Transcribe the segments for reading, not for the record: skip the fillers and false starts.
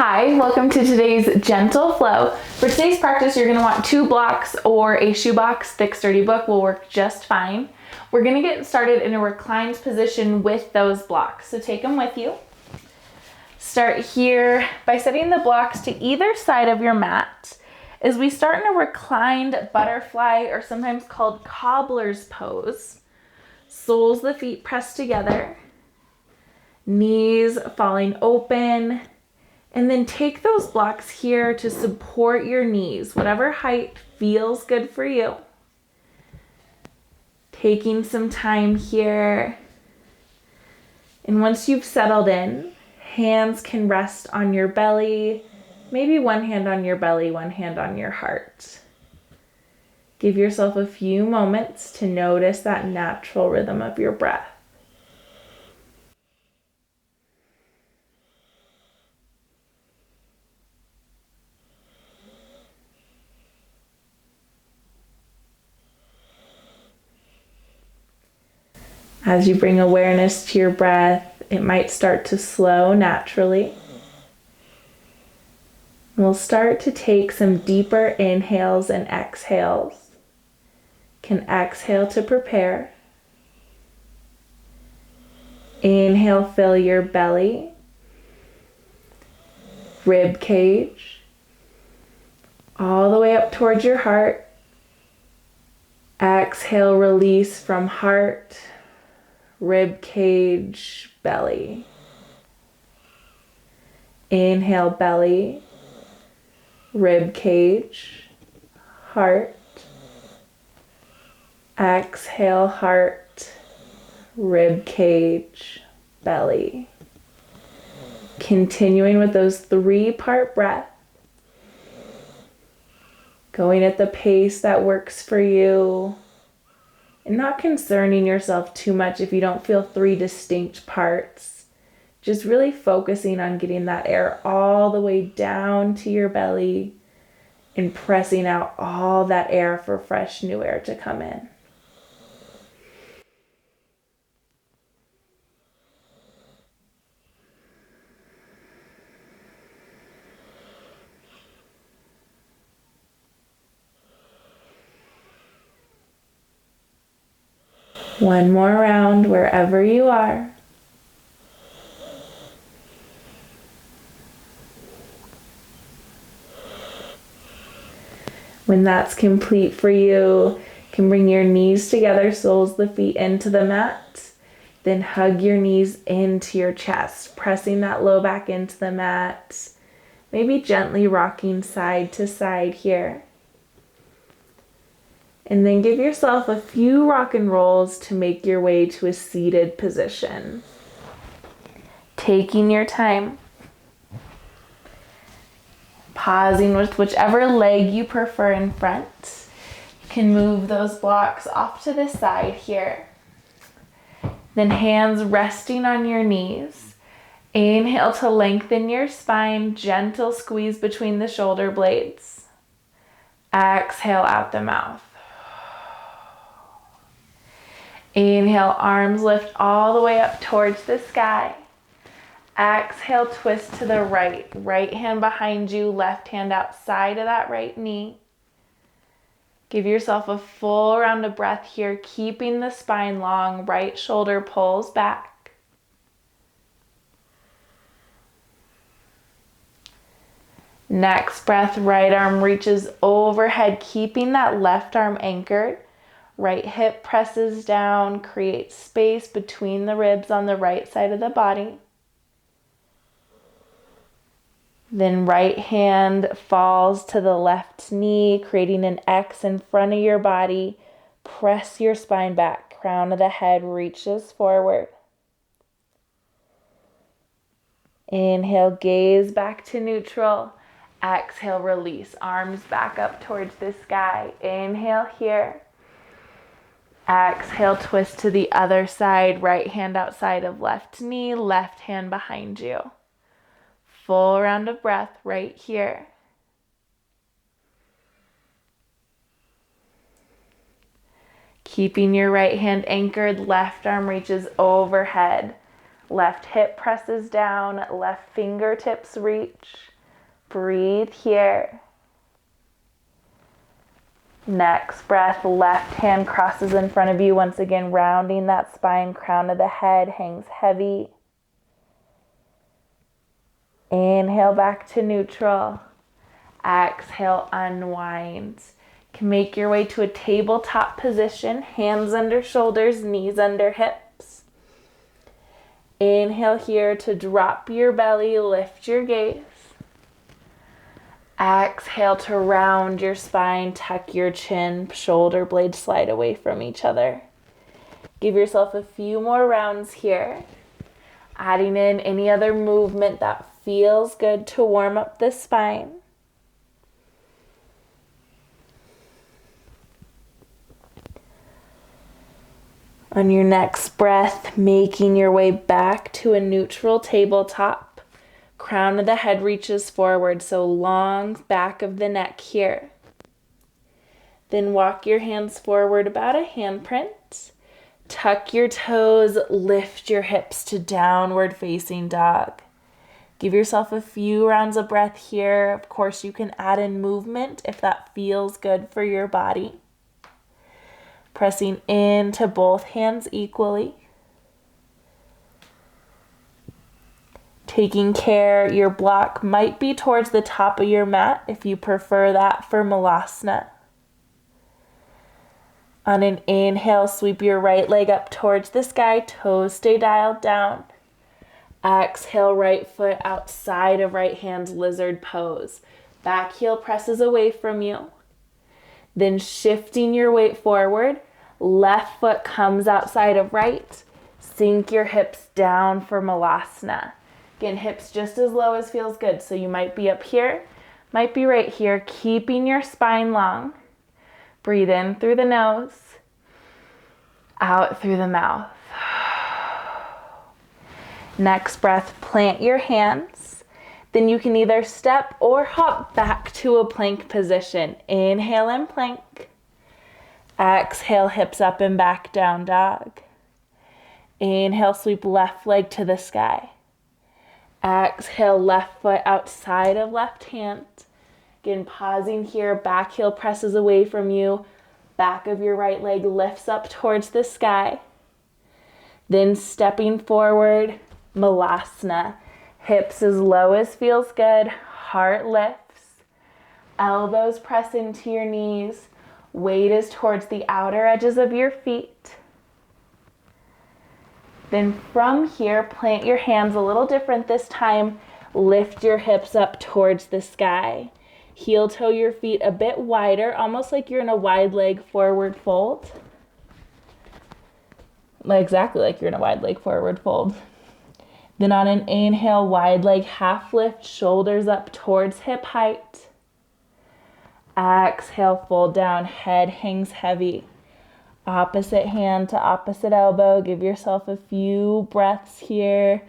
Hi, welcome to today's gentle flow. For today's practice, you're going to want 2 blocks or a shoebox. Thick, sturdy book will work just fine. We're going to get started in a reclined position with those blocks. So take them with you. Start here by setting the blocks to either side of your mat. As we start in a reclined butterfly, or sometimes called cobbler's pose, soles of the feet pressed together, knees falling open. And then take those blocks here to support your knees, whatever height feels good for you. Taking some time here. And once you've settled in, hands can rest on your belly, maybe one hand on your belly, one hand on your heart. Give yourself a few moments to notice that natural rhythm of your breath. As you bring awareness to your breath, it might start to slow naturally. We'll start to take some deeper inhales and exhales. Can exhale to prepare. Inhale, fill your belly, rib cage, all the way up towards your heart. Exhale, release from heart, rib cage, belly. Inhale, belly, rib cage, heart. Exhale, heart, rib cage, belly. Continuing with those 3-part breaths. Going at the pace that works for you. And not concerning yourself too much if you don't feel 3 distinct parts. Just really focusing on getting that air all the way down to your belly and pressing out all that air for fresh new air to come in. One more round wherever you are. When that's complete for you, you can bring your knees together, soles of the feet into the mat. Then hug your knees into your chest, pressing that low back into the mat. Maybe gently rocking side to side here. And then give yourself a few rock and rolls to make your way to a seated position. Taking your time. Pausing with whichever leg you prefer in front. You can move those blocks off to the side here. Then hands resting on your knees. Inhale to lengthen your spine, gentle squeeze between the shoulder blades. Exhale out the mouth. Inhale, arms lift all the way up towards the sky. Exhale, twist to the right. Right hand behind you, left hand outside of that right knee. Give yourself a full round of breath here, keeping the spine long. Right shoulder pulls back. Next breath, right arm reaches overhead, keeping that left arm anchored. Right hip presses down, creates space between the ribs on the right side of the body. Then right hand falls to the left knee, creating an X in front of your body. Press your spine back, crown of the head reaches forward. Inhale, gaze back to neutral. Exhale, release, arms back up towards the sky. Inhale here. Exhale, twist to the other side, right hand outside of left knee, left hand behind you. Full round of breath right here. Keeping your right hand anchored, left arm reaches overhead. Left hip presses down, left fingertips reach. Breathe here. Next breath, left hand crosses in front of you. Once again, rounding that spine, crown of the head hangs heavy. Inhale back to neutral. Exhale, unwind. You can make your way to a tabletop position, hands under shoulders, knees under hips. Inhale here to drop your belly, lift your gaze. Exhale to round your spine, tuck your chin, shoulder blades slide away from each other. Give yourself a few more rounds here. Adding in any other movement that feels good to warm up the spine. On your next breath, making your way back to a neutral tabletop. Crown of the head reaches forward, so long back of the neck here. Then walk your hands forward about a handprint. Tuck your toes, lift your hips to downward facing dog. Give yourself a few rounds of breath here. Of course, you can add in movement if that feels good for your body. Pressing into both hands equally. Taking care, your block might be towards the top of your mat if you prefer that for Malasana. On an inhale, sweep your right leg up towards the sky, toes stay dialed down. Exhale, right foot outside of right hand, lizard pose. Back heel presses away from you. Then shifting your weight forward, left foot comes outside of right. Sink your hips down for Malasana. Again, hips just as low as feels good. So you might be up here, might be right here, keeping your spine long. Breathe in through the nose, out through the mouth. Next breath, plant your hands. Then you can either step or hop back to a plank position. Inhale and plank. Exhale, hips up and back, down dog. Inhale, sweep left leg to the sky. Exhale, left foot outside of left hand. Again, pausing here, back heel presses away from you. Back of your right leg lifts up towards the sky. Then stepping forward, Malasana. Hips as low as feels good. Heart lifts. Elbows press into your knees. Weight is towards the outer edges of your feet. Then from here, plant your hands a little different this time. Lift your hips up towards the sky. Heel toe your feet a bit wider, almost like you're in a wide leg forward fold. Exactly like you're in a wide leg forward fold. Then on an inhale, wide leg half lift, shoulders up towards hip height. Exhale, fold down, head hangs heavy. Opposite hand to opposite elbow. Give yourself a few breaths here.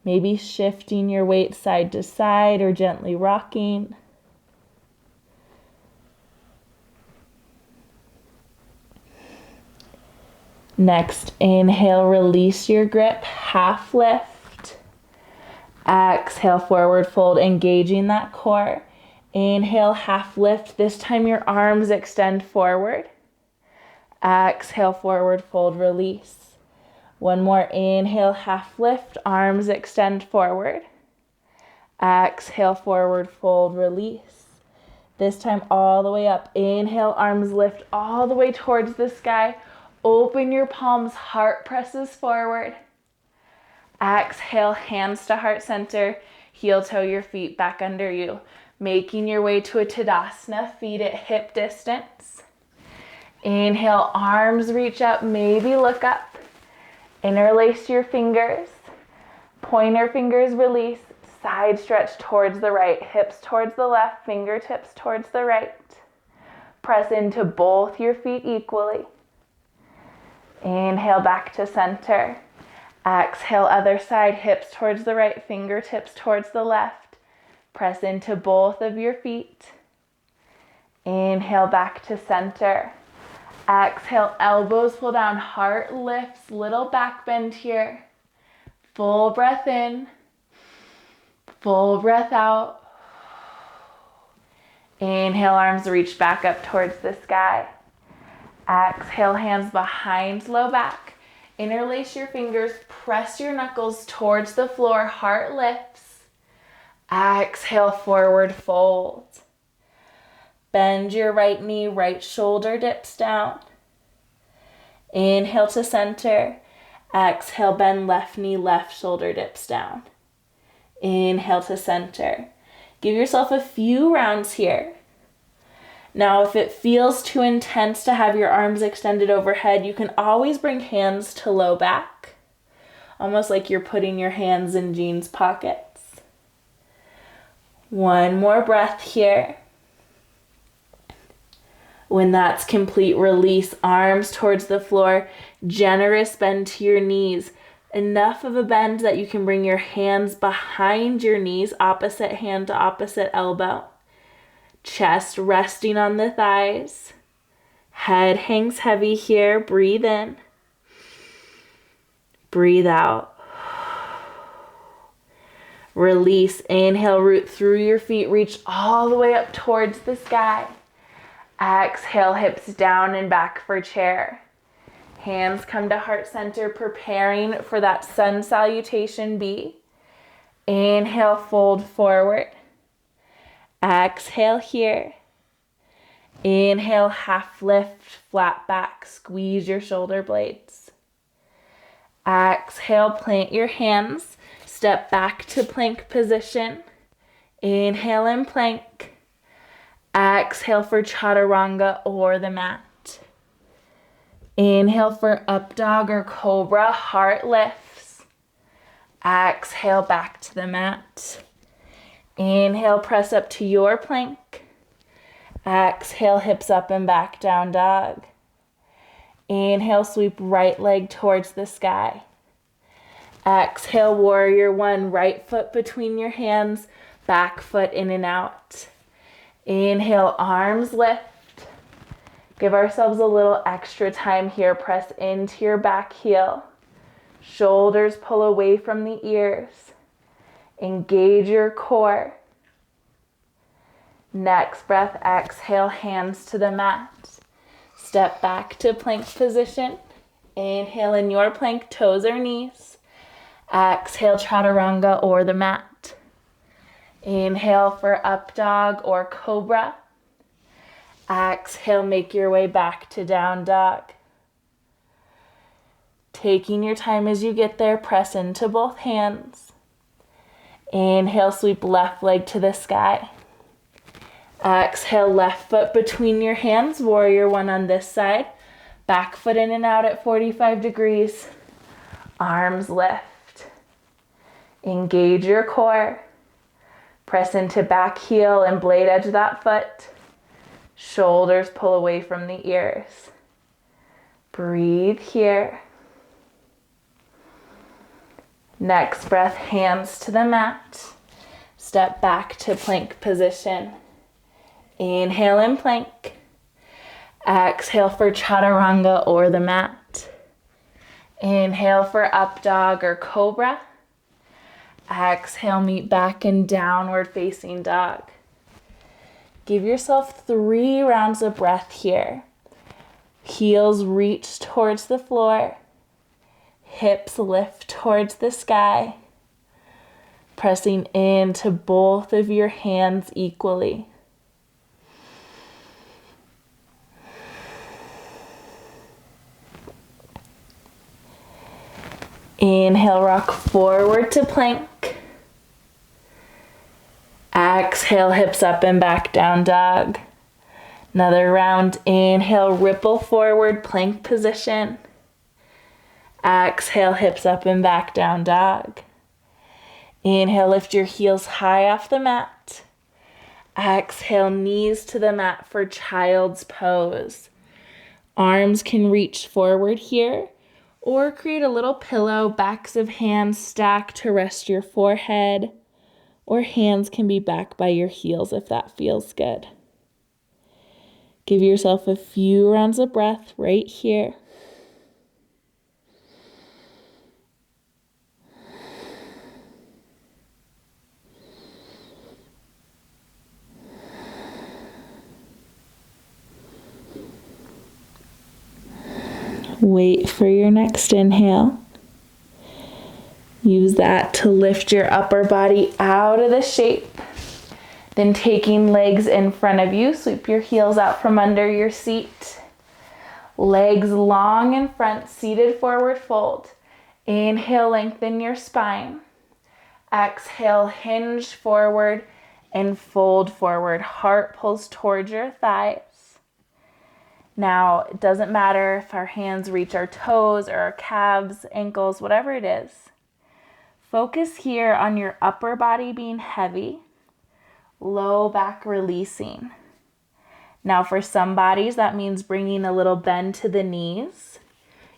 Maybe shifting your weight side to side or gently rocking. Next, inhale, release your grip, half lift. Exhale, forward fold, engaging that core. Inhale, half lift. This time your arms extend forward. Exhale, forward fold, release. One more, inhale, half lift, arms extend forward. Exhale, forward fold, release. This time all the way up. Inhale, arms lift all the way towards the sky. Open your palms, heart presses forward. Exhale, hands to heart center. Heel toe your feet back under you. Making your way to a Tadasana, feet at hip distance. Inhale, arms reach up, maybe look up. Interlace your fingers. Pointer fingers release. Side stretch towards the right, hips towards the left, fingertips towards the right. Press into both your feet equally. Inhale back to center. Exhale, other side, hips towards the right, fingertips towards the left. Press into both of your feet. Inhale back to center. Exhale, elbows pull down, heart lifts, little back bend here. Full breath in, full breath out. Inhale, arms reach back up towards the sky. Exhale, hands behind low back. Interlace your fingers, press your knuckles towards the floor, heart lifts. Exhale, forward fold. Bend your right knee, right shoulder dips down. Inhale to center. Exhale, bend left knee, left shoulder dips down. Inhale to center. Give yourself a few rounds here. Now, if it feels too intense to have your arms extended overhead, you can always bring hands to low back, almost like you're putting your hands in jeans pockets. One more breath here. When that's complete, release arms towards the floor, generous bend to your knees. Enough of a bend that you can bring your hands behind your knees, opposite hand to opposite elbow. Chest resting on the thighs. Head hangs heavy here. Breathe in. Breathe out. Release. Inhale, root through your feet. Reach all the way up towards the sky. Exhale, hips down and back for chair. Hands come to heart center, preparing for that sun salutation B. Inhale, fold forward. Exhale here. Inhale, half lift, flat back, squeeze your shoulder blades. Exhale, plant your hands, step back to plank position. Inhale and plank. Exhale for chaturanga or the mat. Inhale for up dog or cobra, heart lifts. Exhale, back to the mat. Inhale, press up to your plank. Exhale, hips up and back, down dog. Inhale, sweep right leg towards the sky. Exhale, warrior one, right foot between your hands, back foot in and out. Inhale, arms lift. Give ourselves a little extra time here. Press into your back heel. Shoulders pull away from the ears. Engage your core. Next breath, exhale, hands to the mat. Step back to plank position. Inhale in your plank, toes or knees. Exhale, chaturanga or the mat. Inhale for up dog or cobra. Exhale, make your way back to down dog. Taking your time as you get there, press into both hands. Inhale, sweep left leg to the sky. Exhale, left foot between your hands, warrior one on this side. Back foot in and out at 45 degrees. Arms lift. Engage your core. Press into back heel and blade edge that foot. Shoulders pull away from the ears. Breathe here. Next breath, hands to the mat. Step back to plank position. Inhale and plank. Exhale for chaturanga or the mat. Inhale for up dog or cobra. Exhale, meet back in downward facing dog. Give yourself 3 rounds of breath here. Heels reach towards the floor. Hips lift towards the sky. Pressing into both of your hands equally. Inhale, rock forward to plank. Exhale, hips up and back, down dog. Another round. Inhale, ripple forward, plank position. Exhale, hips up and back, down dog. Inhale, lift your heels high off the mat. Exhale, knees to the mat for child's pose. Arms can reach forward here, or create a little pillow, backs of hands stacked to rest your forehead, or hands can be back by your heels if that feels good. Give yourself a few rounds of breath right here. Wait for your next inhale. Use that to lift your upper body out of the shape. Then taking legs in front of you, sweep your heels out from under your seat. Legs long in front, seated forward fold. Inhale, lengthen your spine. Exhale, hinge forward and fold forward. Heart pulls towards your thighs. Now, it doesn't matter if our hands reach our toes or our calves, ankles, whatever it is. Focus here on your upper body being heavy, low back releasing. Now, for some bodies, that means bringing a little bend to the knees.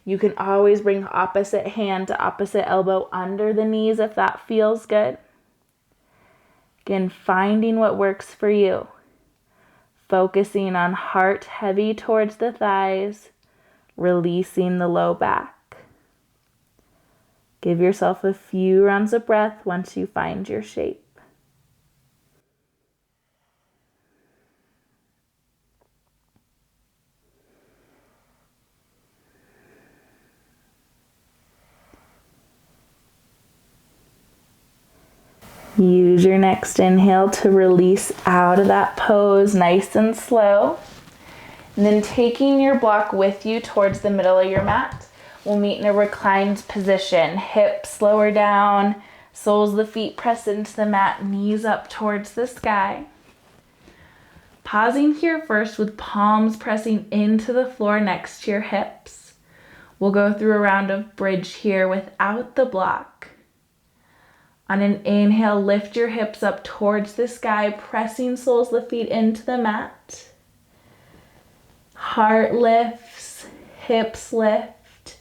You can always bring opposite hand to opposite elbow under the knees if that feels good. Again, finding what works for you. Focusing on heart heavy towards the thighs, releasing the low back. Give yourself a few rounds of breath once you find your shape. Use your next inhale to release out of that pose nice and slow. And then taking your block with you towards the middle of your mat, we'll meet in a reclined position. Hips lower down, soles of the feet press into the mat, knees up towards the sky. Pausing here first with palms pressing into the floor next to your hips. We'll go through a round of bridge here without the block. On an inhale, lift your hips up towards the sky, pressing soles of the feet into the mat. Heart lifts, hips lift.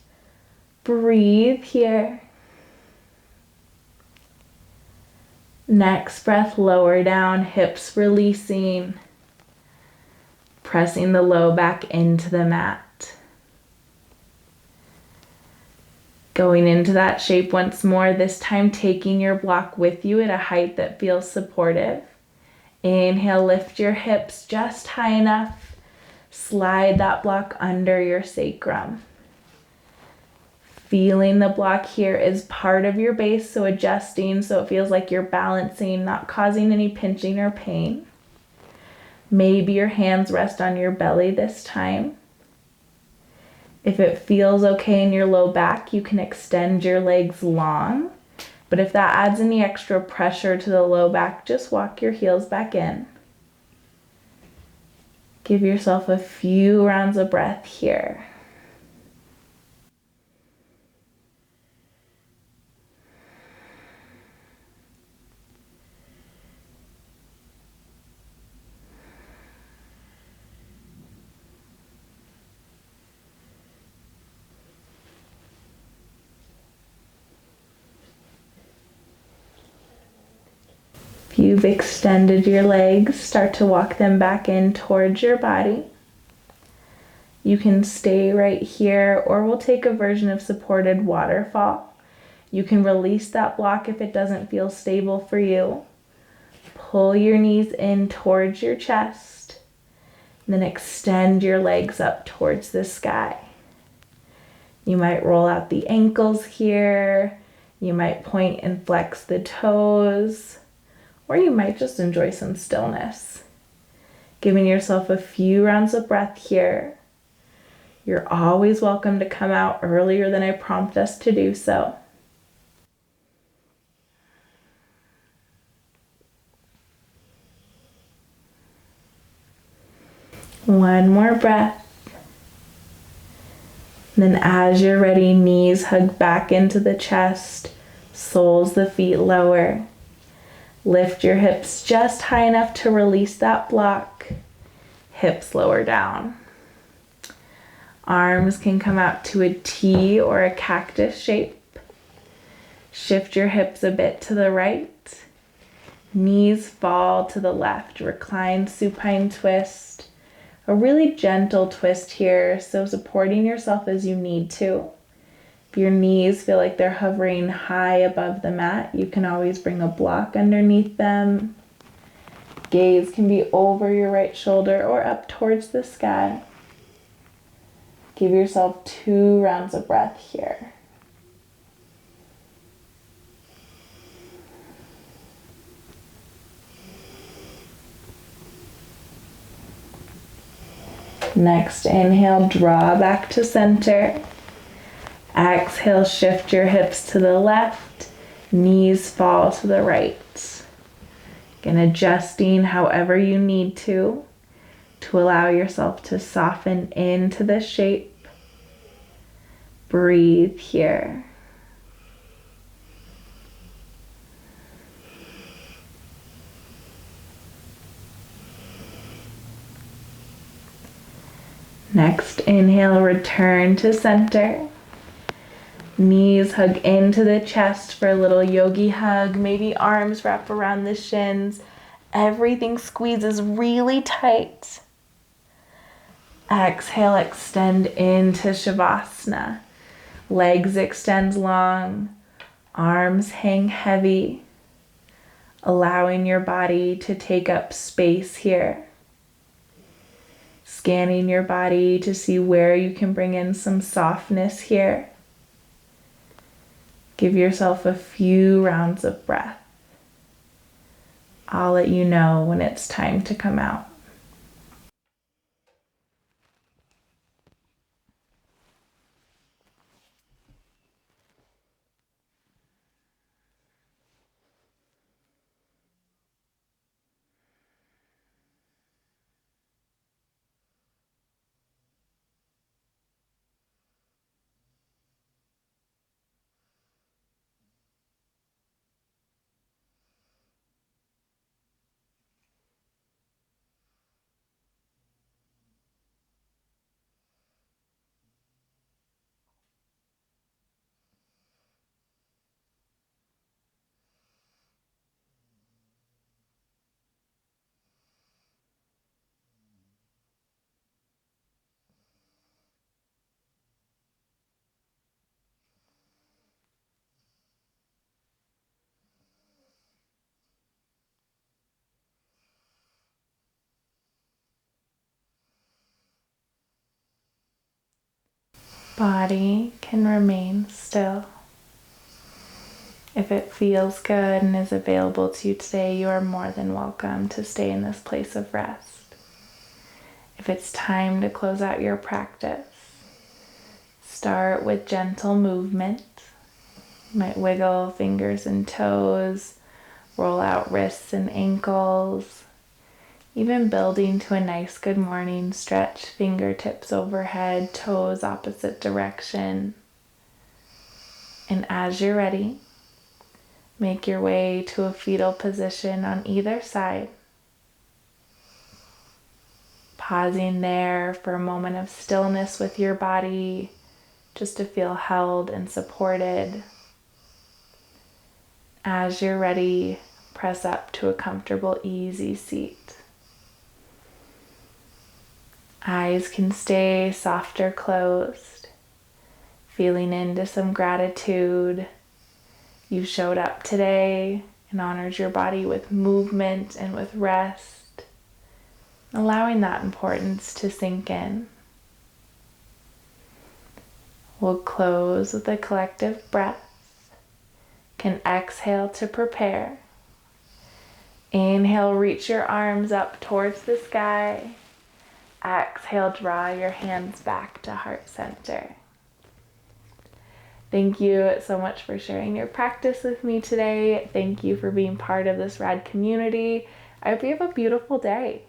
Breathe here. Next breath, lower down, hips releasing. Pressing the low back into the mat. Going into that shape once more, this time taking your block with you at a height that feels supportive. Inhale, lift your hips just high enough. Slide that block under your sacrum. Feeling the block here is part of your base, so adjusting so it feels like you're balancing, not causing any pinching or pain. Maybe your hands rest on your belly this time. If it feels okay in your low back, you can extend your legs long. But if that adds any extra pressure to the low back, just walk your heels back in. Give yourself a few rounds of breath here. If you've extended your legs, start to walk them back in towards your body. You can stay right here, or we'll take a version of supported waterfall. You can release that block if it doesn't feel stable for you. Pull your knees in towards your chest, and then extend your legs up towards the sky. You might roll out the ankles here. You might point and flex the toes. Or you might just enjoy some stillness. Giving yourself a few rounds of breath here. You're always welcome to come out earlier than I prompt us to do so. One more breath. Then as you're ready, knees hug back into the chest, soles of the feet lower. Lift your hips just high enough to release that block. Hips lower down. Arms can come out to a T or a cactus shape. Shift your hips a bit to the right. Knees fall to the left. Recline supine twist. A really gentle twist here, so supporting yourself as you need to. If your knees feel like they're hovering high above the mat, you can always bring a block underneath them. Gaze can be over your right shoulder or up towards the sky. Give yourself 2 rounds of breath here. Next, inhale, draw back to center. Exhale, shift your hips to the left, knees fall to the right. Again, adjusting however you need to allow yourself to soften into the shape. Breathe here. Next, inhale, return to center. Knees hug into the chest for a little yogi hug. Maybe arms wrap around the shins. Everything squeezes really tight. Exhale, extend into Shavasana. Legs extend long. Arms hang heavy. Allowing your body to take up space here. Scanning your body to see where you can bring in some softness here. Give yourself a few rounds of breath. I'll let you know when it's time to come out. Body can remain still. If it feels good and is available to you today, you are more than welcome to stay in this place of rest. If it's time to close out your practice, start with gentle movement. You might wiggle fingers and toes, roll out wrists and ankles, even building to a nice good morning stretch, fingertips overhead, toes opposite direction. And as you're ready, make your way to a fetal position on either side. Pausing there for a moment of stillness with your body, just to feel held and supported. As you're ready, press up to a comfortable, easy seat. Eyes can stay soft or closed, feeling into some gratitude. You showed up today and honored your body with movement and with rest, allowing that importance to sink in. We'll close with a collective breath. Can exhale to prepare. Inhale, reach your arms up towards the sky. Exhale, draw your hands back to heart center. Thank you so much for sharing your practice with me today. Thank you for being part of this rad community. I hope you have a beautiful day.